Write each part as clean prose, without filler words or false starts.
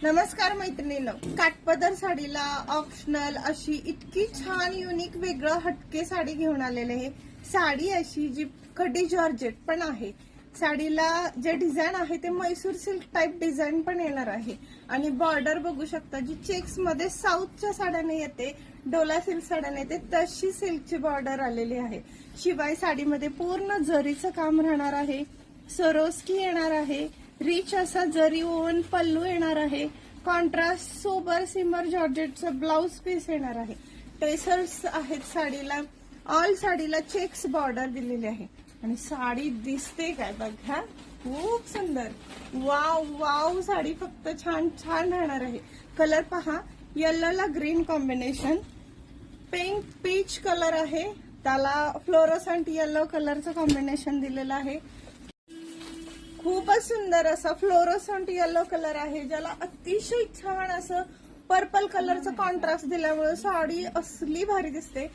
नमस्कार मैत्रिणींनो, काठपदर साडीला ऑप्शनल अशी इतकी छान युनिक वेगळं हटके साडी घेऊन आलेले आहे। साडी अशी जी खडी जॉर्जेट पण आहे, साडीला जे डिझाईन आहे ते मैसूर सिल्क टाइप डिझाईन पण येणार आहे आणि बॉर्डर बघू शकता जी चेक्स मध्ये साऊथच्या साड्याने येते, डोला सिल्क साड्याने येते तशी सिल्कची बॉर्डर आलेली आहे। शिवाय साडीमध्ये पूर्ण जरीचं काम राहणार आहे, सरोस्की येणार आहे, रिच असा जरी ओवन पल्लू येणार आहे, कॉन्ट्रास्ट सोबर सिमर जॉर्जेटचं ब्लाउज पीस येणार आहे, टेसल्स आहेत साडीला, ऑल साडीला चेक्स बॉर्डर दिलेली आहे आणि साडी दिसते काय बघा, खूप सुंदर। वाव वाव, साडी फक्त छान छान राहणार आहे। कलर पहा, येल्लोला green combination, pink peach colour आहे, त्याला फ्लोरोसंट येल्लो कलरचं कॉम्बिनेशन दिलेलं आहे। खूपच सुंदर असा फ्लोरोसंट येलो कलर आहे, ज्याला अतिशय छान असं पर्पल कलरचं कॉन्ट्रास्ट दिल्यामुळे साडी असली भारी दिसते।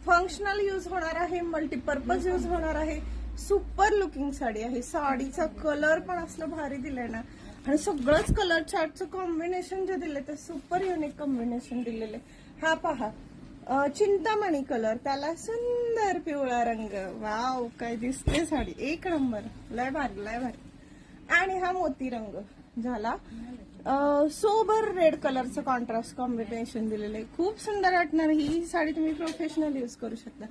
फंक्शनल यूज होणार आहे, मल्टीपर्पज यूज होणार आहे, सुपर लुकिंग साडी आहे। साडीचा कलर पण असलं भारी दिलंय ना, आणि सगळंच कलर चार्टचं कॉम्बिनेशन जे दिले ते सुपर युनिक कॉम्बिनेशन दिलेले। हा पहा, चिंतामणी कलर, त्याला सुंदर पिवळा रंग, वाव काय दिसते साडी, एक नंबर, लय भारी लय भारी। आणि हा मोती रंग, ज्याला सोबर रेड कलरचं कॉन्ट्रास्ट कॉम्बिनेशन दिलेलं आहे, खूप सुंदर वाटणार ही साडी, तुम्ही प्रोफेशनल यूज करू शकता।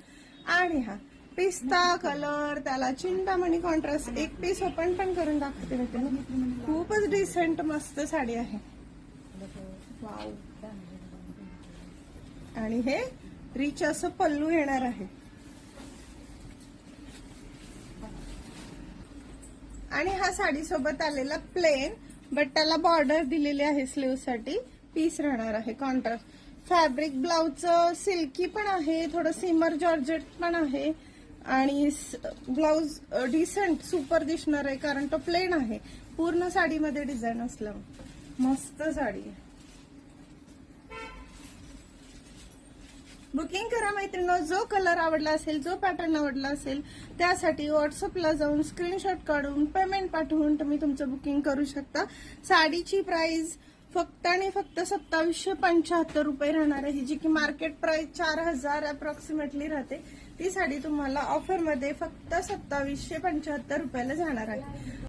आणि हा पिस्ता कलर, त्याला चिंतामणी कॉन्ट्रास्ट, एक पीस ओपन पण करून दाखवते मी, खूपच डिसेंट मस्त साडी आहे, वाव। आणि हे रिच असं पल्लू येणार आहे आणि हा साडी सोबत आलेला प्लेन, बट त्याला बॉर्डर दिलेली आहे स्लीव साठी, पीस राहणार आहे कॉन्ट्रास्ट। फॅब्रिक ब्लाउजचं सिल्की पण आहे, थोडं सिमर जॉर्जेट पण आहे आणि ब्लाउज डिसेंट सुपर दिसणार आहे, कारण तो प्लेन आहे, पूर्ण साडीमध्ये डिझाईन असलं, मस्त साडी आहे। बुकिंग करा मैत्रिणींनो, जो कलर आवडला असेल, जो पॅटर्न आवडला असेल, त्यासाठी व्हॉट्सअपला जाऊन स्क्रीनशॉट काढून पेमेंट पाठवून तुम्ही तुमचं बुकिंग करू शकता। साडीची प्राइस फक्त आणि फक्त 2775 रुपये राहणार आहे, जी की मार्केट प्राइस 4000 अप्रॉक्सिमेटली राहते। ती साडी तुम्हाला ऑफरमध्ये फक्त 2775 रुपयाला जाणार आहे।